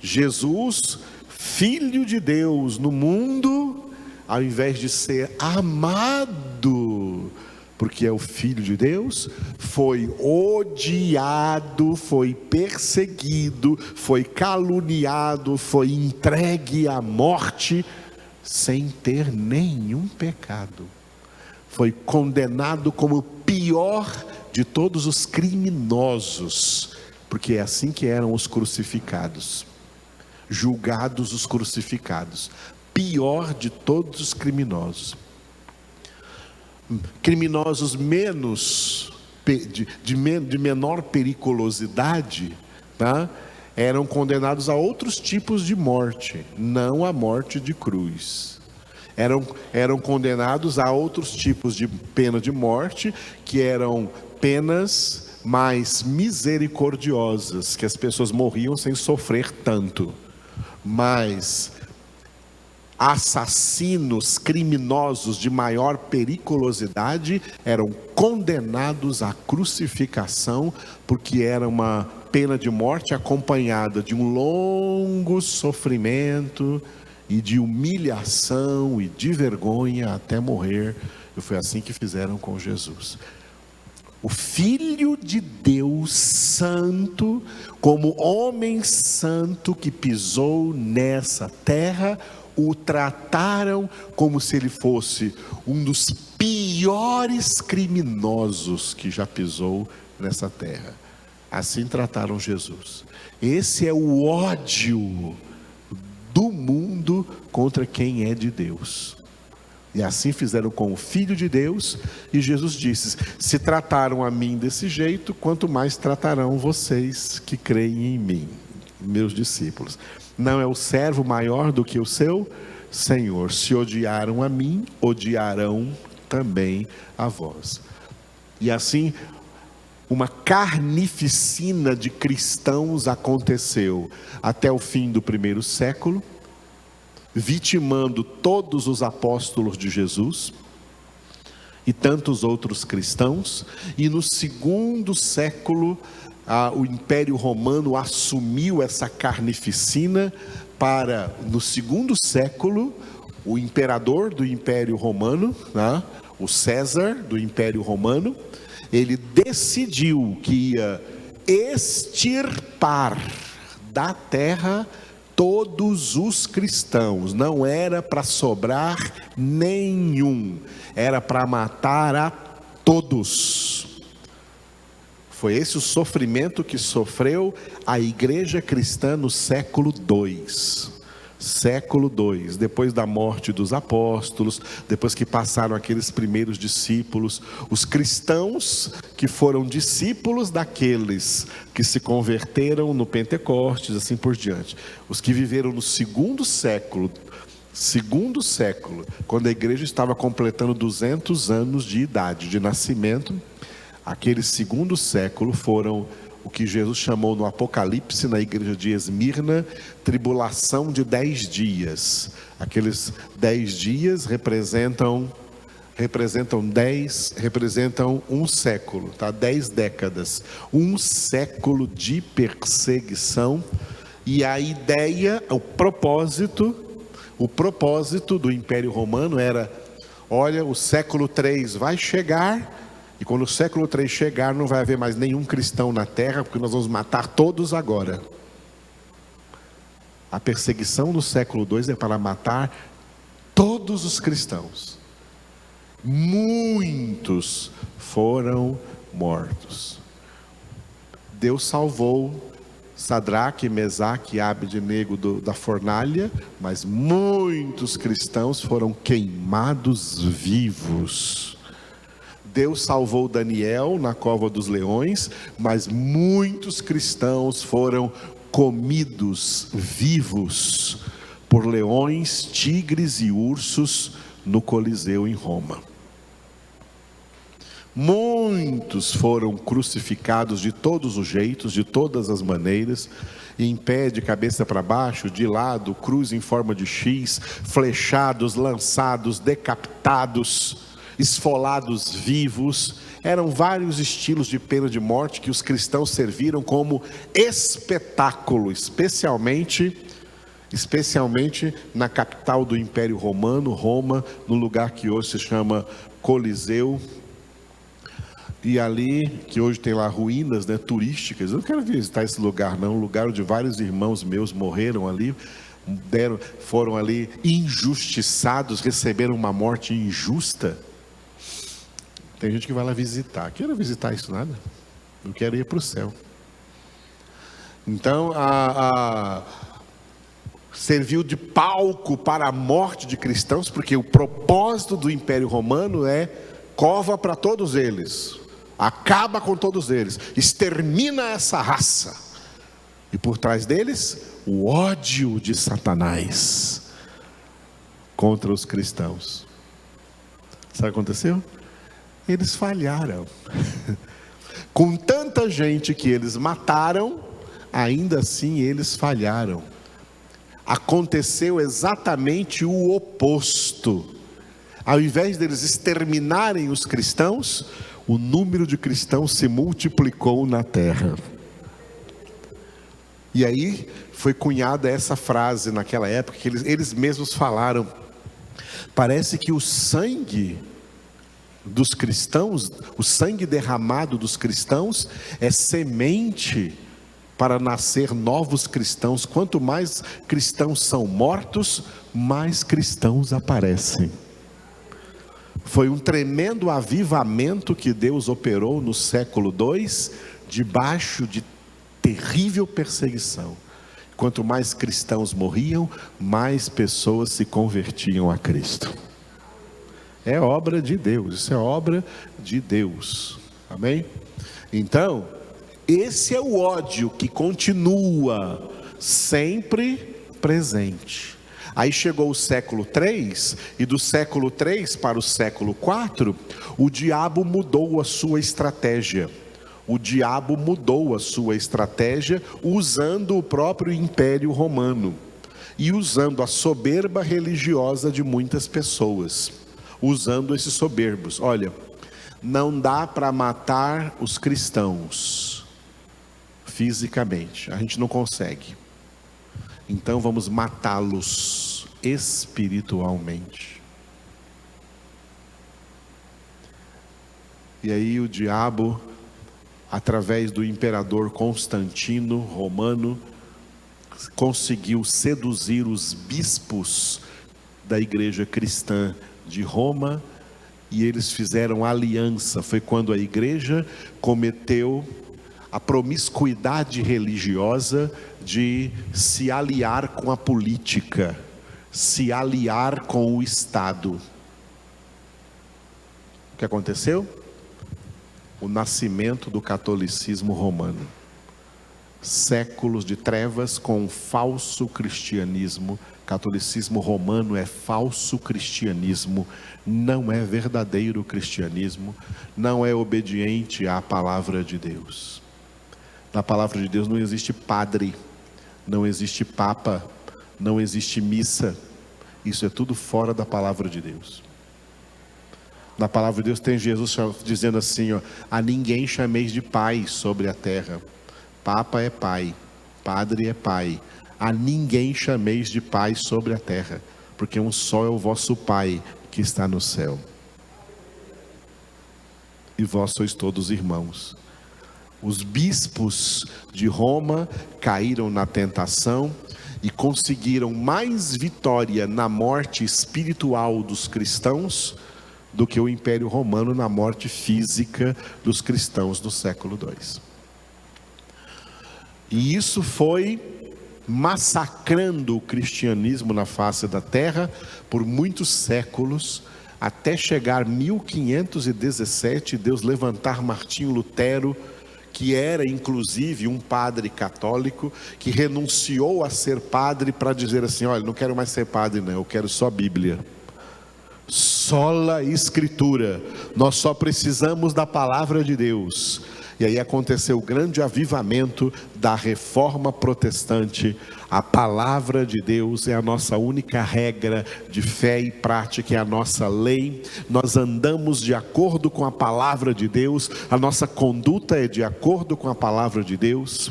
Jesus, Filho de Deus no mundo, ao invés de ser amado, porque é o Filho de Deus, foi odiado, foi perseguido, foi caluniado, foi entregue à morte, sem ter nenhum pecado. Foi condenado como o pior de todos os criminosos, porque é assim que eram os crucificados, julgados os crucificados, pior de todos os criminosos. Criminosos menos, de menor periculosidade, tá? Eram condenados a outros tipos de morte, não a morte de cruz. Eram condenados a outros tipos de pena de morte, que eram penas mais misericordiosas, que as pessoas morriam sem sofrer tanto. Mas assassinos, criminosos de maior periculosidade eram condenados à crucificação, porque era uma pena de morte acompanhada de um longo sofrimento e de humilhação e de vergonha até morrer. E foi assim que fizeram com Jesus. O Filho de Deus santo, como homem santo que pisou nessa terra, o trataram como se ele fosse um dos piores criminosos que já pisou nessa terra. Assim trataram Jesus. Esse é o ódio do mundo contra quem é de Deus. E assim fizeram com o Filho de Deus. E Jesus disse: se trataram a mim desse jeito, quanto mais tratarão vocês que creem em mim, meus discípulos. Não é o servo maior do que o seu Senhor. Se odiaram a mim, odiarão também a vós. E assim, uma carnificina de cristãos aconteceu até o fim do primeiro século, vitimando todos os apóstolos de Jesus e tantos outros cristãos. E no segundo século, o Império Romano assumiu essa carnificina para, no segundo século, o imperador do Império Romano, né, o César do Império Romano, ele decidiu que ia extirpar da terra todos os cristãos. Não era para sobrar nenhum, era para matar a todos. Foi esse o sofrimento que sofreu a igreja cristã no século II. Século II, depois da morte dos apóstolos, depois que passaram aqueles primeiros discípulos, os cristãos que foram discípulos daqueles que se converteram no Pentecostes, assim por diante. Os que viveram no segundo século, quando a igreja estava completando 200 anos de idade, de nascimento, aquele segundo século foram o que Jesus chamou no Apocalipse, na igreja de Esmirna, tribulação de 10 dias. Aqueles 10 dias representam um século, tá? 10 décadas, um século de perseguição. E a ideia, o propósito do Império Romano era: olha, o século 3 vai chegar, e quando o século 3 chegar, não vai haver mais nenhum cristão na terra, porque nós vamos matar todos agora. A perseguição no século 2 é para matar todos os cristãos. Muitos foram mortos. Deus salvou Sadraque, Mesaque e Abednego da fornalha, mas muitos cristãos foram queimados vivos. Deus salvou Daniel na cova dos leões, mas muitos cristãos foram comidos vivos por leões, tigres e ursos no Coliseu em Roma. Muitos foram crucificados de todos os jeitos, de todas as maneiras, em pé, de cabeça para baixo, de lado, cruz em forma de X, flechados, lançados, decapitados, esfolados vivos. Eram vários estilos de pena de morte que os cristãos serviram como espetáculo, especialmente na capital do Império Romano, Roma, no lugar que hoje se chama Coliseu. E ali, que hoje tem lá ruínas, né, turísticas. Eu não quero visitar esse lugar não, um lugar onde vários irmãos meus morreram ali, foram ali injustiçados, receberam uma morte injusta. Tem gente que vai lá visitar. Quero visitar isso nada. Eu quero ir para o céu. Então, serviu de palco para a morte de cristãos, porque o propósito do Império Romano é cova para todos eles. Acaba com todos eles, extermina essa raça, e por trás deles, o ódio de Satanás contra os cristãos. Sabe o que aconteceu? Eles falharam. Com tanta gente que eles mataram, ainda assim eles falharam. Aconteceu exatamente o oposto. Ao invés deles exterminarem os cristãos, o número de cristãos se multiplicou na terra. E aí foi cunhada essa frase naquela época, que eles mesmos falaram: parece que o sangue dos cristãos, o sangue derramado dos cristãos é semente para nascer novos cristãos. Quanto mais cristãos são mortos, mais cristãos aparecem. Foi um tremendo avivamento que Deus operou no século II, debaixo de terrível perseguição. Quanto mais cristãos morriam, mais pessoas se convertiam a Cristo. É obra de Deus, isso é obra de Deus. Amém? Então, esse é o ódio que continua sempre presente. Aí chegou o século III, e do século III para o século IV, o diabo mudou a sua estratégia. O diabo mudou a sua estratégia usando o próprio Império Romano e usando a soberba religiosa de muitas pessoas. Usando esses soberbos. Olha, não dá para matar os cristãos fisicamente, a gente não consegue. Então vamos matá-los espiritualmente. E aí o diabo, através do imperador Constantino Romano, conseguiu seduzir os bispos da igreja cristã de Roma, e eles fizeram aliança. Foi quando a igreja cometeu a promiscuidade religiosa de se aliar com a política, se aliar com o Estado. O que aconteceu? O nascimento do catolicismo romano. Séculos de trevas com um falso cristianismo. Catolicismo romano é falso cristianismo, não é verdadeiro cristianismo, não é obediente à palavra de Deus. Na palavra de Deus não existe padre, não existe papa, não existe missa. Isso é tudo fora da palavra de Deus. Na palavra de Deus tem Jesus dizendo assim, ó: a ninguém chameis de pai sobre a terra. Papa é pai, padre é pai. A ninguém chameis de pai sobre a terra, porque um só é o vosso Pai que está no céu. E vós sois todos irmãos. Os bispos de Roma caíram na tentação e conseguiram mais vitória na morte espiritual dos cristãos do que o Império Romano na morte física dos cristãos do século II. E isso foi massacrando o cristianismo na face da terra por muitos séculos, até chegar 1517, Deus levantar Martinho Lutero, que era inclusive um padre católico, que renunciou a ser padre para dizer assim: olha, não quero mais ser padre não, eu quero só Bíblia. Sola Escritura, nós só precisamos da palavra de Deus. E aí aconteceu o grande avivamento da reforma protestante. A palavra de Deus é a nossa única regra de fé e prática, é a nossa lei. Nós andamos de acordo com a palavra de Deus, a nossa conduta é de acordo com a palavra de Deus,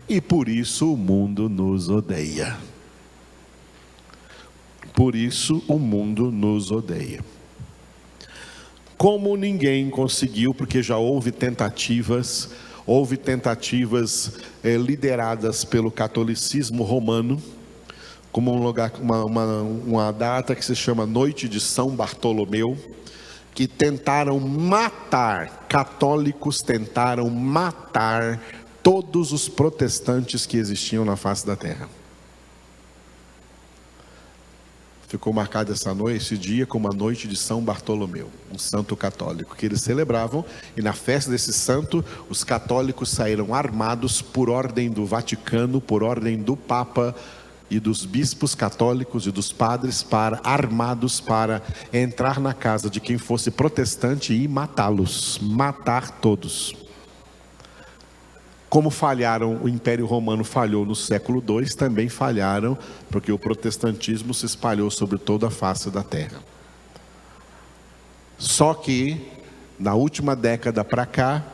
e por isso o mundo nos odeia. Por isso o mundo nos odeia. Como ninguém conseguiu, porque já houve tentativas lideradas pelo catolicismo romano, como um lugar, uma data que se chama Noite de São Bartolomeu, que tentaram matar, católicos tentaram matar todos os protestantes que existiam na face da terra. Ficou marcado esse dia como a noite de São Bartolomeu, um santo católico que eles celebravam, e na festa desse santo, os católicos saíram armados por ordem do Vaticano, por ordem do Papa e dos bispos católicos e dos padres, armados para entrar na casa de quem fosse protestante e matá-los, matar todos. Como falharam, o Império Romano falhou no século II, também falharam, porque o protestantismo se espalhou sobre toda a face da terra. Só que, na última década para cá,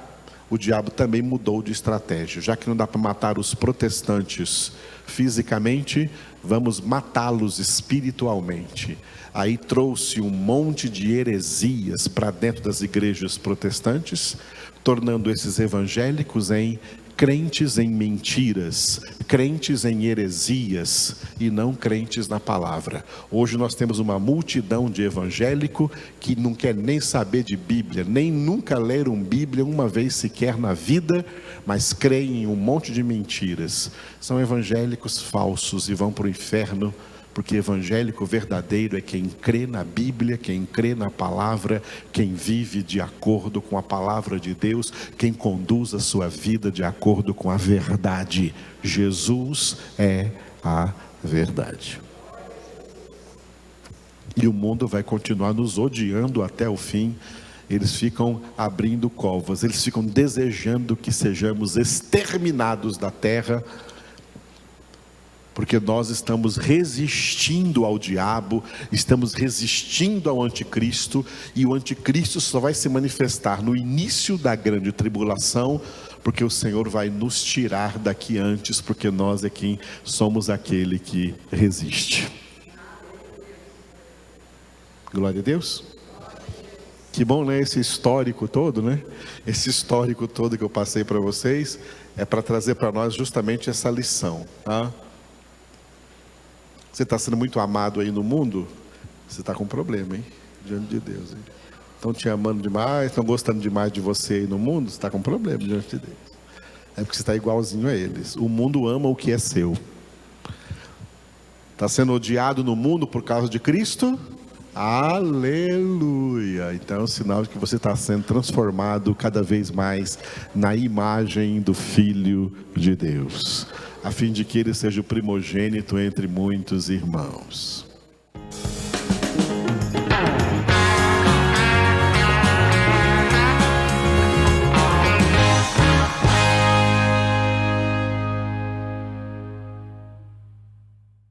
o diabo também mudou de estratégia. Já que não dá para matar os protestantes fisicamente, vamos matá-los espiritualmente. Aí trouxe um monte de heresias para dentro das igrejas protestantes, tornando esses evangélicos em crentes em mentiras, crentes em heresias e não crentes na palavra. Hoje nós temos uma multidão de evangélico que não quer nem saber de Bíblia, nem nunca leram Bíblia uma vez sequer na vida, mas creem em um monte de mentiras. São evangélicos falsos e vão para o inferno, porque evangélico verdadeiro é quem crê na Bíblia, quem crê na palavra, quem vive de acordo com a palavra de Deus, quem conduz a sua vida de acordo com a verdade. Jesus é a verdade. E o mundo vai continuar nos odiando até o fim. Eles ficam abrindo covas, eles ficam desejando que sejamos exterminados da terra, porque nós estamos resistindo ao diabo, estamos resistindo ao anticristo, e o anticristo só vai se manifestar no início da grande tribulação, porque o Senhor vai nos tirar daqui antes, porque nós é quem somos aquele que resiste. Glória a Deus. Que bom, né? Esse histórico todo, né? Esse histórico todo que eu passei para vocês, é para trazer para nós justamente essa lição, tá? Você está sendo muito amado aí no mundo, você está com um problema, hein? Diante de Deus, hein? Estão te amando demais, estão gostando demais de você aí no mundo, você está com um problema diante de Deus. É porque você está igualzinho a eles. O mundo ama o que é seu. Está sendo odiado no mundo por causa de Cristo? Aleluia! Então é um sinal de que você está sendo transformado cada vez mais na imagem do Filho de Deus, a fim de que ele seja o primogênito entre muitos irmãos.